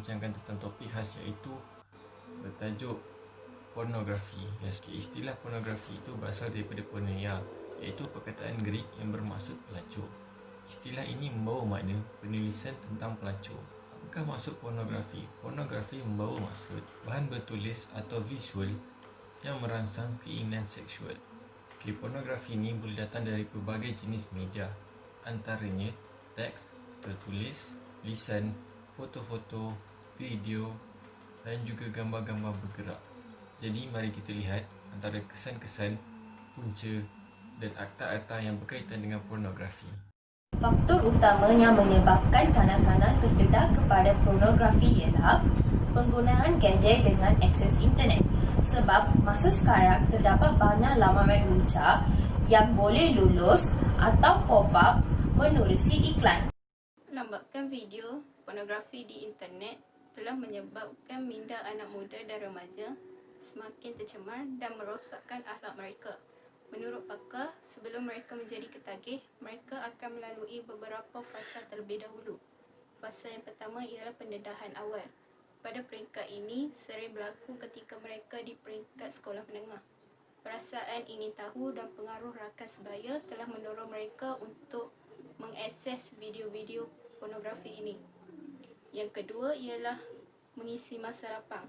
membincangkan tentang topik khas iaitu bertajuk pornografi. Istilah pornografi itu berasal daripada porneia, iaitu perkataan Greek yang bermaksud pelacur. Istilah ini membawa makna penulisan tentang pelacur. Apakah maksud pornografi? Pornografi membawa maksud bahan bertulis atau visual yang merangsang keinginan seksual. Pornografi ini boleh datang dari pelbagai jenis media, antaranya teks, tertulis, lisan, foto-foto, video dan juga gambar-gambar bergerak. Jadi mari kita lihat antara kesan-kesan, punca dan akta-akta yang berkaitan dengan pornografi. Faktor utama yang menyebabkan kanak-kanak terdedah kepada pornografi ialah penggunaan gadget dengan akses internet. Sebab masa sekarang terdapat banyak laman web muncul yang boleh lulus atau pop-up menerusi iklan. Lambakan video pornografi di internet telah menyebabkan minda anak muda dan remaja semakin tercemar dan merosakkan akhlak mereka. Menurut pakar, sebelum mereka menjadi ketagih, mereka akan melalui beberapa fasa terlebih dahulu. Fasa yang pertama ialah pendedahan awal. Pada peringkat ini, sering berlaku ketika mereka di peringkat sekolah menengah. Perasaan ingin tahu dan pengaruh rakan sebaya telah mendorong mereka untuk mengakses video-video pornografi ini. Yang kedua ialah mengisi masa lapang.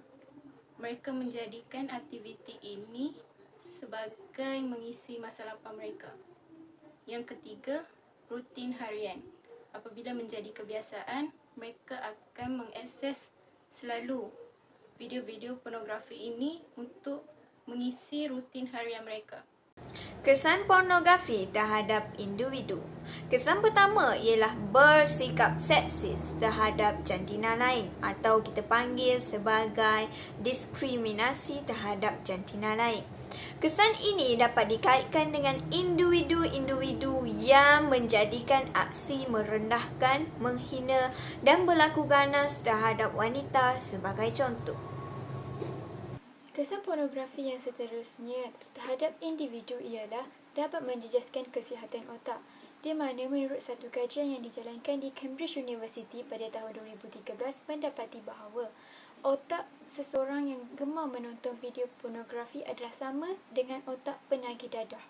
Mereka menjadikan aktiviti ini sebagai mengisi masa lapang mereka. Yang ketiga, rutin harian. Apabila menjadi kebiasaan, mereka akan mengakses selalu video-video pornografi ini untuk mengisi rutin harian mereka. Kesan pornografi terhadap individu. Kesan pertama ialah bersikap seksis terhadap jantina lain atau kita panggil sebagai diskriminasi terhadap jantina lain. Kesan ini dapat dikaitkan dengan individu-individu yang menjadikan aksi merendahkan, menghina dan berlaku ganas terhadap wanita sebagai contoh. Kesan pornografi yang seterusnya terhadap individu ialah dapat menjejaskan kesihatan otak, di mana menurut satu kajian yang dijalankan di Cambridge University pada tahun 2013 mendapati bahawa otak seseorang yang gemar menonton video pornografi adalah sama dengan otak penagih dadah.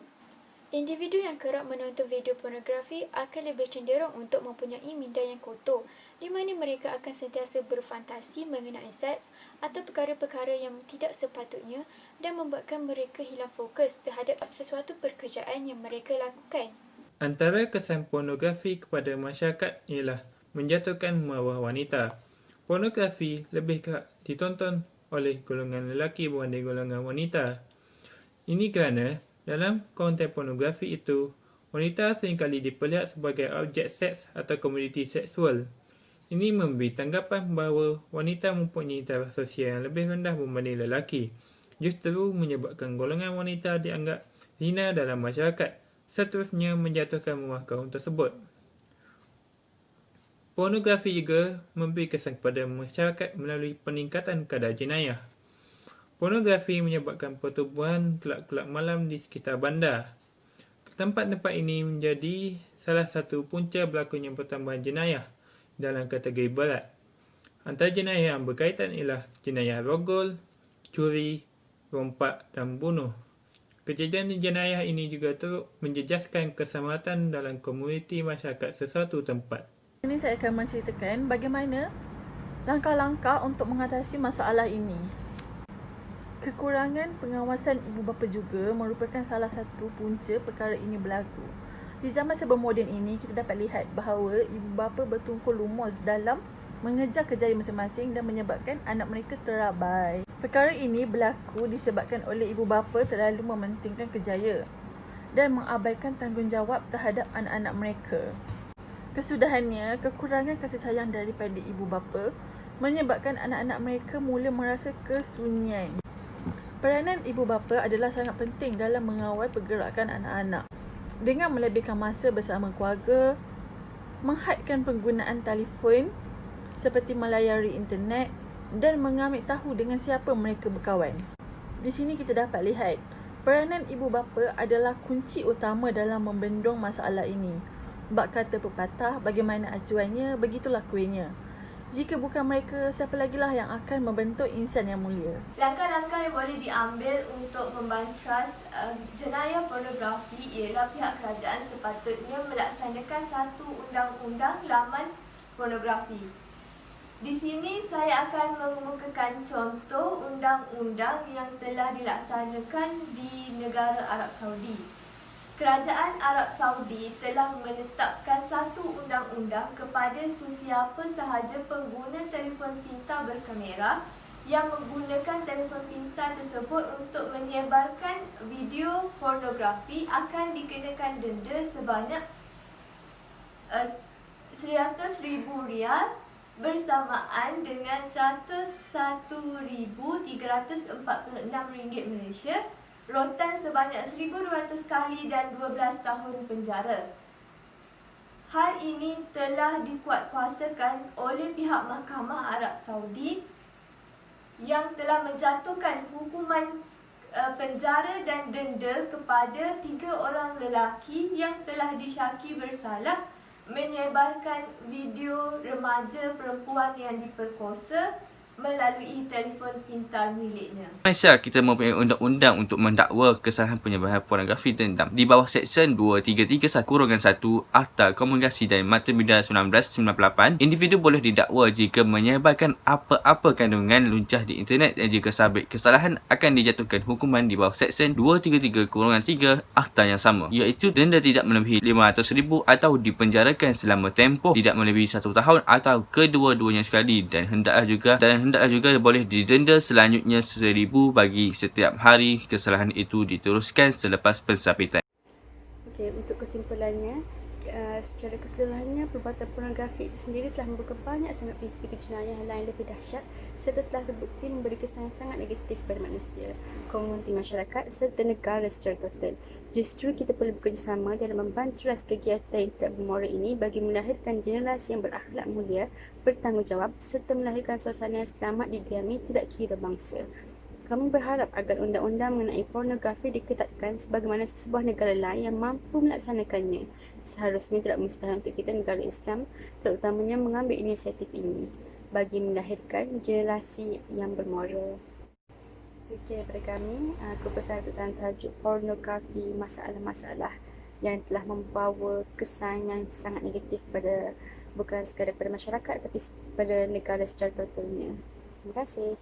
Individu yang kerap menonton video pornografi akan lebih cenderung untuk mempunyai minda yang kotor, di mana mereka akan sentiasa berfantasi mengenai seks atau perkara-perkara yang tidak sepatutnya dan membuatkan mereka hilang fokus terhadap sesuatu pekerjaan yang mereka lakukan. Antara kesan pornografi kepada masyarakat ialah menjatuhkan maruah wanita. Pornografi lebih kerap ditonton oleh golongan lelaki berbanding golongan wanita. Ini kerana dalam konten pornografi itu, wanita seringkali diperlihat sebagai objek seks atau komoditi seksual. Ini memberi tanggapan bahawa wanita mempunyai taraf sosial yang lebih rendah berbanding lelaki, justru menyebabkan golongan wanita dianggap hina dalam masyarakat, seterusnya menjatuhkan maruah kaum tersebut. Pornografi juga memberi kesan kepada masyarakat melalui peningkatan kadar jenayah. Pornografi menyebabkan pertubuhan kelab-kelab malam di sekitar bandar. Tempat-tempat ini menjadi salah satu punca berlakunya pertambahan jenayah dalam kategori berat. Antara jenayah yang berkaitan ialah jenayah rogol, curi, rompak dan bunuh. Kejadian jenayah ini juga turut menjejaskan keselamatan dalam komuniti masyarakat sesuatu tempat. Ini saya akan menceritakan bagaimana langkah-langkah untuk mengatasi masalah ini. Kekurangan pengawasan ibu bapa juga merupakan salah satu punca perkara ini berlaku. Di zaman serba moden ini, kita dapat lihat bahawa ibu bapa bertungkul lumus dalam mengejar kerjaya masing-masing dan menyebabkan anak mereka terabai. Perkara ini berlaku disebabkan oleh ibu bapa terlalu mementingkan kerjaya dan mengabaikan tanggungjawab terhadap anak-anak mereka. Kesudahannya, kekurangan kasih sayang daripada ibu bapa menyebabkan anak-anak mereka mula merasa kesunyian. Peranan ibu bapa adalah sangat penting dalam mengawal pergerakan anak-anak dengan melebihkan masa bersama keluarga, menghadkan penggunaan telefon seperti melayari internet dan mengambil tahu dengan siapa mereka berkawan. Di sini kita dapat lihat peranan ibu bapa adalah kunci utama dalam membendung masalah ini. Bak kata pepatah, bagaimana acuannya, begitulah kuihnya. Jika bukan mereka, siapa lagi lah yang akan membentuk insan yang mulia? Langkah-langkah yang boleh diambil untuk membantras jenayah pornografi ialah pihak kerajaan sepatutnya melaksanakan satu undang-undang laman pornografi. Di sini saya akan mengemukakan contoh undang-undang yang telah dilaksanakan di negara Arab Saudi. Kerajaan Arab Saudi telah menetapkan satu undang-undang kepada sesiapa sahaja pengguna telefon pintar berkamera yang menggunakan telefon pintar tersebut untuk menyebarkan video pornografi akan dikenakan denda sebanyak RM100,000 bersamaan dengan RM101,346 Malaysia, rotan sebanyak 1,200 kali dan 12 tahun penjara. Hal ini telah dikuatkuasakan oleh pihak Mahkamah Arab Saudi yang telah menjatuhkan hukuman penjara dan denda kepada 3 orang lelaki yang telah disyaki bersalah menyebarkan video remaja perempuan yang diperkosa melalui telefon pintar miliknya. Malaysia, kita mempunyai undang-undang untuk mendakwa kesalahan penyebaran pornografi dendam. Di bawah Seksyen 2331-1 Akta Komunikasi dan Multimedia 1998, individu boleh didakwa jika menyebarkan apa-apa kandungan luncah di internet dan jika sabit kesalahan akan dijatuhkan hukuman di bawah Seksyen 233-3 Akta yang sama, iaitu denda tidak melebihi RM500,000 atau dipenjarakan selama tempoh tidak melebihi 1 tahun atau kedua-duanya sekali dan hendaklah juga boleh didenda selanjutnya RM1,000 bagi setiap hari kesalahan itu diteruskan selepas pensabitan. Okey, untuk kesimpulannya, secara keseluruhannya perbuatan pornografi itu sendiri telah membuka banyak sangat pintu-pintu jenayah lain lebih dahsyat serta telah terbukti memberi kesan yang sangat negatif kepada manusia, komuniti masyarakat serta negara secara total. Justru kita perlu bekerjasama dalam membantras kegiatan yang tidak bermoral ini bagi melahirkan generasi yang berakhlak mulia, bertanggungjawab serta melahirkan suasana yang selamat didiami tidak kira bangsa. Kami berharap agar undang-undang mengenai pornografi diketatkan sebagaimana sebuah negara lain yang mampu melaksanakannya. Seharusnya tidak mustahil untuk kita negara Islam terutamanya mengambil inisiatif ini bagi melahirkan generasi yang bermoral. Sekian daripada kami, kepesan tentang tajuk pornografi, masalah-masalah yang telah membawa kesan yang sangat negatif pada bukan sekadar pada masyarakat tapi pada negara secara totalnya. Terima kasih.